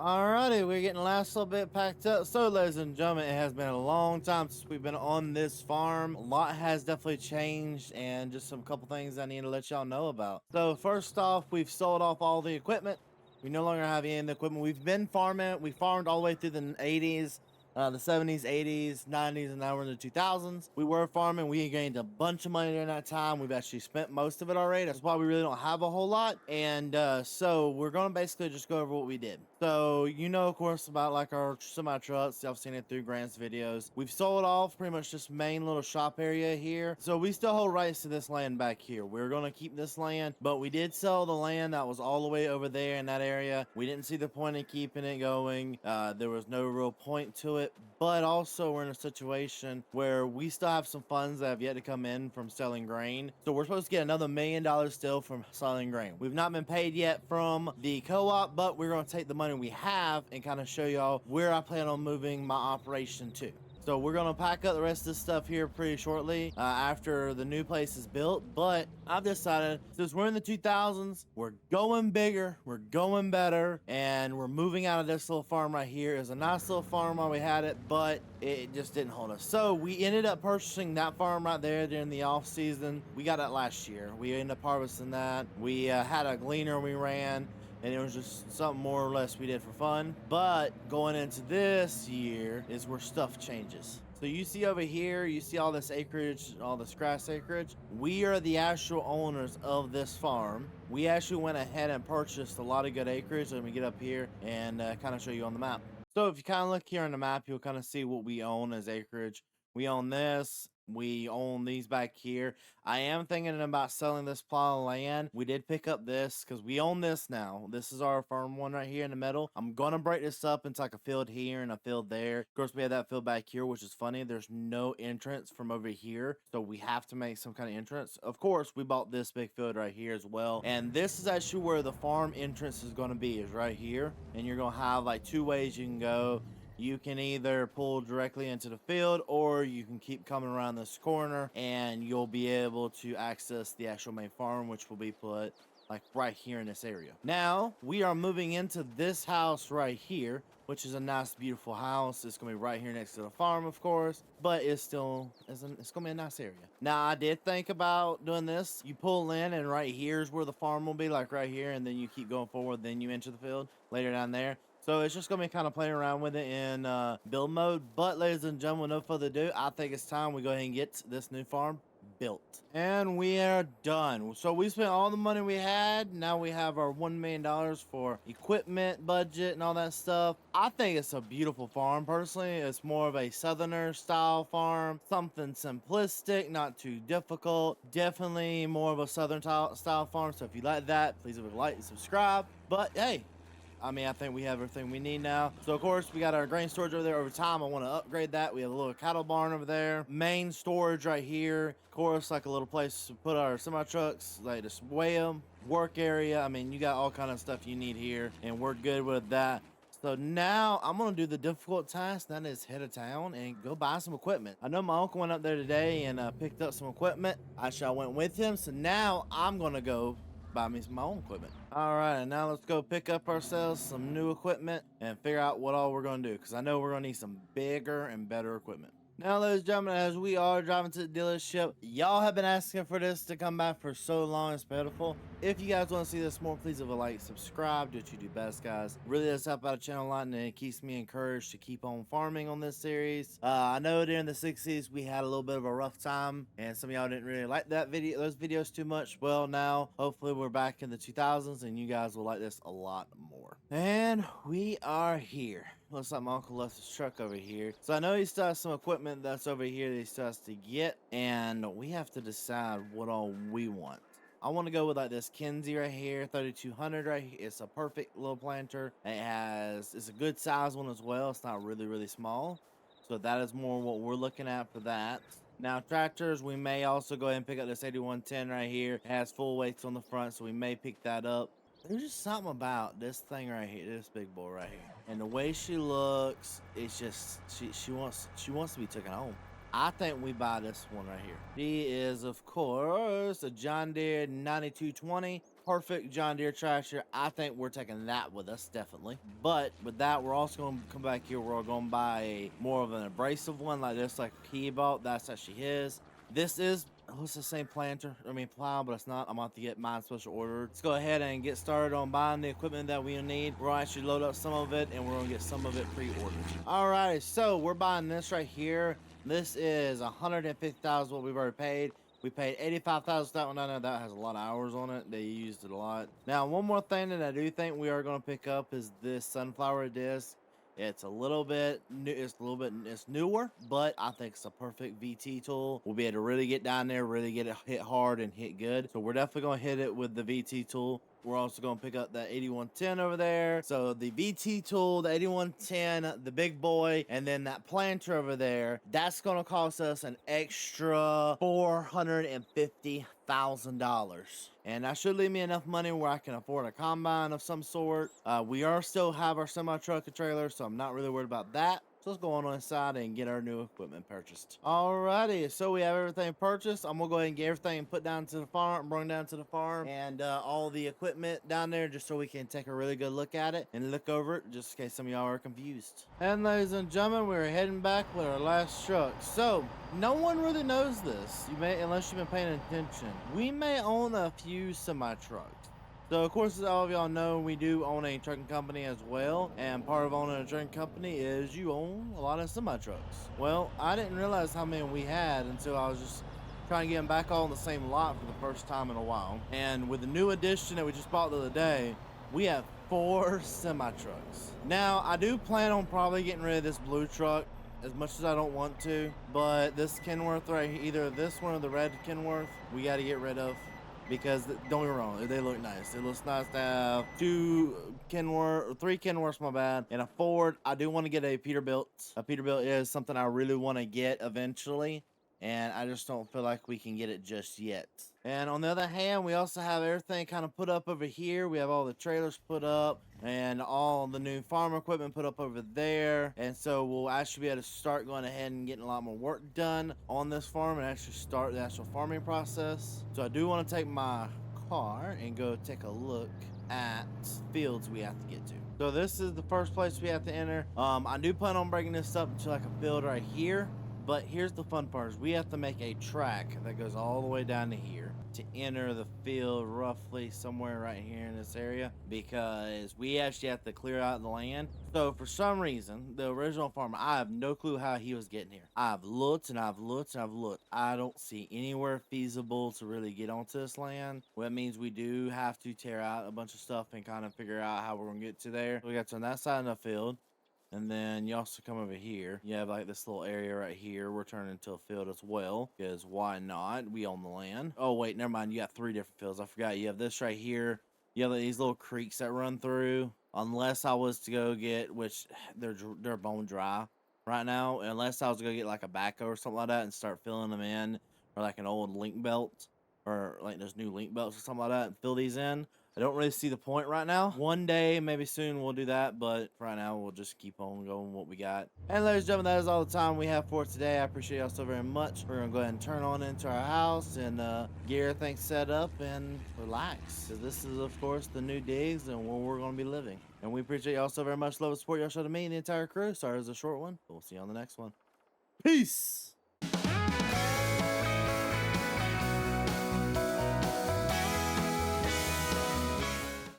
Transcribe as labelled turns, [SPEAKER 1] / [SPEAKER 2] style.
[SPEAKER 1] Alrighty, we're getting the last little bit packed up. So, ladies and gentlemen, it has been a long time since we've been on this farm. A lot has definitely changed, and just some couple things I need to let y'all know about. So, first off, we've sold off all the equipment. We no longer have any of the equipment. We've been farming. We farmed all the way through the 80s. The 70s, 80s, 90s, and now we're in the 2000s. We were farming. We gained a bunch of money during that time. We've actually spent most of it already. That's why we really don't have a whole lot. And so we're going to basically just go over what we did. So, of course, about like our semi trucks. Y'all seen it through Grant's videos. We've sold off pretty much this main little shop area here. So we still hold rights to this land back here. We're going to keep this land, but we did sell the land that was all the way over there in that area. We didn't see the point in keeping it going. There was no real point to it, but also we're in a situation where we still have some funds that have yet to come in from selling grain. So we're supposed to get another $1 million still from selling grain. We've not been paid yet from the co-op, but we're going to take the money we have and kind of show y'all where I plan on moving my operation to. So we're going to pack up the rest of this stuff here pretty shortly after the new place is built. But I've decided, since we're in the 2000s, we're going bigger, we're going better, and we're moving out of this little farm right here. It was a nice little farm while we had it, but it just didn't hold us. So we ended up purchasing that farm right there during the off season. We got that last year. We ended up harvesting that. We had a gleaner we ran, and it was just something more or less we did for fun. But going into this year is where stuff changes. So you see over here, you see all this acreage, all this grass acreage. We are the actual owners of this farm. We actually went ahead and purchased a lot of good acreage. Let me get up here and kind of show you on the map. So if you kind of look here on the map, you'll kind of see what we own as acreage. We own this. We own these back here. I am thinking about selling this plot of land. We did pick up this because we own this now. This is our farm one right here in the middle. I'm going to break this up into like a field here and a field there. Of course, we have that field back here, which is funny. There's no entrance from over here, so we have to make some kind of entrance. Of course, we bought this big field right here as well. And this is actually where the farm entrance is going to be, is right here. And you're going to have like two ways you can go. You can either pull directly into the field, or you can keep coming around this corner and you'll be able to access the actual main farm, which will be put like right here in this area. Now we are moving into this house right here, which is a nice beautiful house. It's gonna be right here next to the farm, of course, but it's gonna be a nice area. Now I did think about doing this. You pull in and right here is where the farm will be, like right here, and then you keep going forward, then you enter the field later down there. So it's just going to be kind of playing around with it in build mode. But ladies and gentlemen, no further ado, I think it's time we go ahead and get this new farm built. And we are done. So we spent all the money we had. Now we have our $1 million for equipment, budget, and all that stuff. I think it's a beautiful farm, personally. It's more of a southerner style farm. Something simplistic, not too difficult. Definitely more of a southern style farm. So if you like that, please leave a like and subscribe. But hey, I think we have everything we need now. So, of course, we got our grain storage over there. Over time, I want to upgrade that. We have a little cattle barn over there. Main storage right here. Of course, like a little place to put our semi-trucks, like just weigh them. Work area. I mean, you got all kind of stuff you need here, and we're good with that. So now I'm going to do the difficult task, that is head of town and go buy some equipment. I know my uncle went up there today and picked up some equipment. I went with him. So now I'm going to go buy me my own equipment. All right, now let's go pick up ourselves some new equipment and figure out what all we're gonna do, because I know we're gonna need some bigger and better equipment. Now, ladies and gentlemen, as we are driving to the dealership, y'all have been asking for this to come back for so long. It's pitiful. If you guys want to see this more, please leave a like, subscribe, do what you do best, guys. Really does help out the channel a lot, and it keeps me encouraged to keep on farming on this series. I know during the 60s we had a little bit of a rough time, and some of y'all didn't really like those videos too much. Well, now hopefully we're back in the 2000s, and you guys will like this a lot more. And we are here. Looks like my uncle left his truck over here. So I know he still has some equipment that's over here that he still has to get, and we have to decide what all we want. I want to go with like this Kinsey right here, 3200 right here. It's a perfect little planter. It's a good size one as well. It's not really, really small. So that is more what we're looking at for that. Now, tractors, we may also go ahead and pick up this 8110 right here. It has full weights on the front, so we may pick that up. There's just something about this thing right here, this big boy right here, and the way she looks. It's just she wants to be taken home. I think we buy this one right here. She is, of course, a John Deere 9220. perfect John Deere tractor. I think we're taking that with us, definitely. But with that, we're also going to come back here. We're going to buy more of an abrasive one like this, like he bought. That's actually his. This is, it's the same plow, but it's not. I'm about to get mine special ordered. Let's go ahead and get started on buying the equipment that we need. We'll actually load up some of it, and we're going to get some of it pre-ordered. All right, so we're buying this right here. This is $150,000 what we've already paid. We paid $85,000 that one down there. That has a lot of hours on it. They used it a lot. Now, one more thing that I do think we are going to pick up is this sunflower disc. It's a little bit new. It's newer, but I think it's a perfect VT tool. We'll be able to really get down there, really get it hit hard and hit good. So we're definitely going to hit it with the VT tool. We're also going to pick up that 8110 over there. So the VT tool, the 8110, the big boy, and then that planter over there, that's going to cost us an extra $450,000. And that should leave me enough money where I can afford a combine of some sort. We are still have our semi truck and trailer, so I'm not really worried about that. So let's go on inside and get our new equipment purchased. Alrighty, so we have everything purchased. I'm gonna go ahead and get everything put down to the farm, bring down to the farm, and all the equipment down there just so we can take a really good look at it and look over it just in case some of y'all are confused. And ladies and gentlemen, we're heading back with our last truck. So no one really knows this, unless you've been paying attention. We may own a few semi trucks. So, of course, as all of y'all know, we do own a trucking company as well. And part of owning a trucking company is you own a lot of semi-trucks. Well, I didn't realize how many we had until I was just trying to get them back all in the same lot for the first time in a while. And with the new addition that we just bought the other day, we have 4 semi-trucks. Now, I do plan on probably getting rid of this blue truck, as much as I don't want to. But this Kenworth right here, either this one or the red Kenworth, we got to get rid of. Because don't get me wrong, they look nice. It looks nice to have 3 Kenworths, my bad, and a Ford. I do want to get a Peterbilt. A Peterbilt is something I really want to get eventually, and I just don't feel like we can get it just yet. And on the other hand, we also have everything kind of put up over here. We have all the trailers put up and all the new farm equipment put up over there. And so we'll actually be able to start going ahead and getting a lot more work done on this farm and actually start the actual farming process. So I do want to take my car and go take a look at fields we have to get to. So this is the first place we have to enter. I do plan on breaking this up into like a field right here. But here's the fun part, is we have to make a track that goes all the way down to here to enter the field roughly somewhere right here in this area, because we actually have to clear out the land. So for some reason, the original farmer, I have no clue how he was getting here. I've looked and I've looked and I've looked. I don't see anywhere feasible to really get onto this land. Well, that means we do have to tear out a bunch of stuff and kind of figure out how we're going to get to there. We got to on that side of the field. And then you also come over here. You have like this little area right here. We're turning into a field as well, because why not? We own the land. Oh, wait, never mind. You got 3 different fields. I forgot. You have this right here. You have these little creeks that run through. Unless I was to go get, which they're bone dry right now. Unless I was to go get like a backhoe or something like that and start filling them in, or like an old link belt, or like those new link belts or something like that, and fill these in. I don't really see the point right now. One day, maybe soon, we'll do that, but for right now, we'll just keep on going with what we got. And ladies and gentlemen, that is all the time we have for today. I appreciate y'all so very much. We're gonna go ahead and turn on into our house and get everything set up and relax, because this is, of course, the new digs and where we're gonna be living. And we appreciate y'all so very much. Love and support y'all show to me and the entire crew. Sorry it was a short one, but we'll see you on the next one. Peace.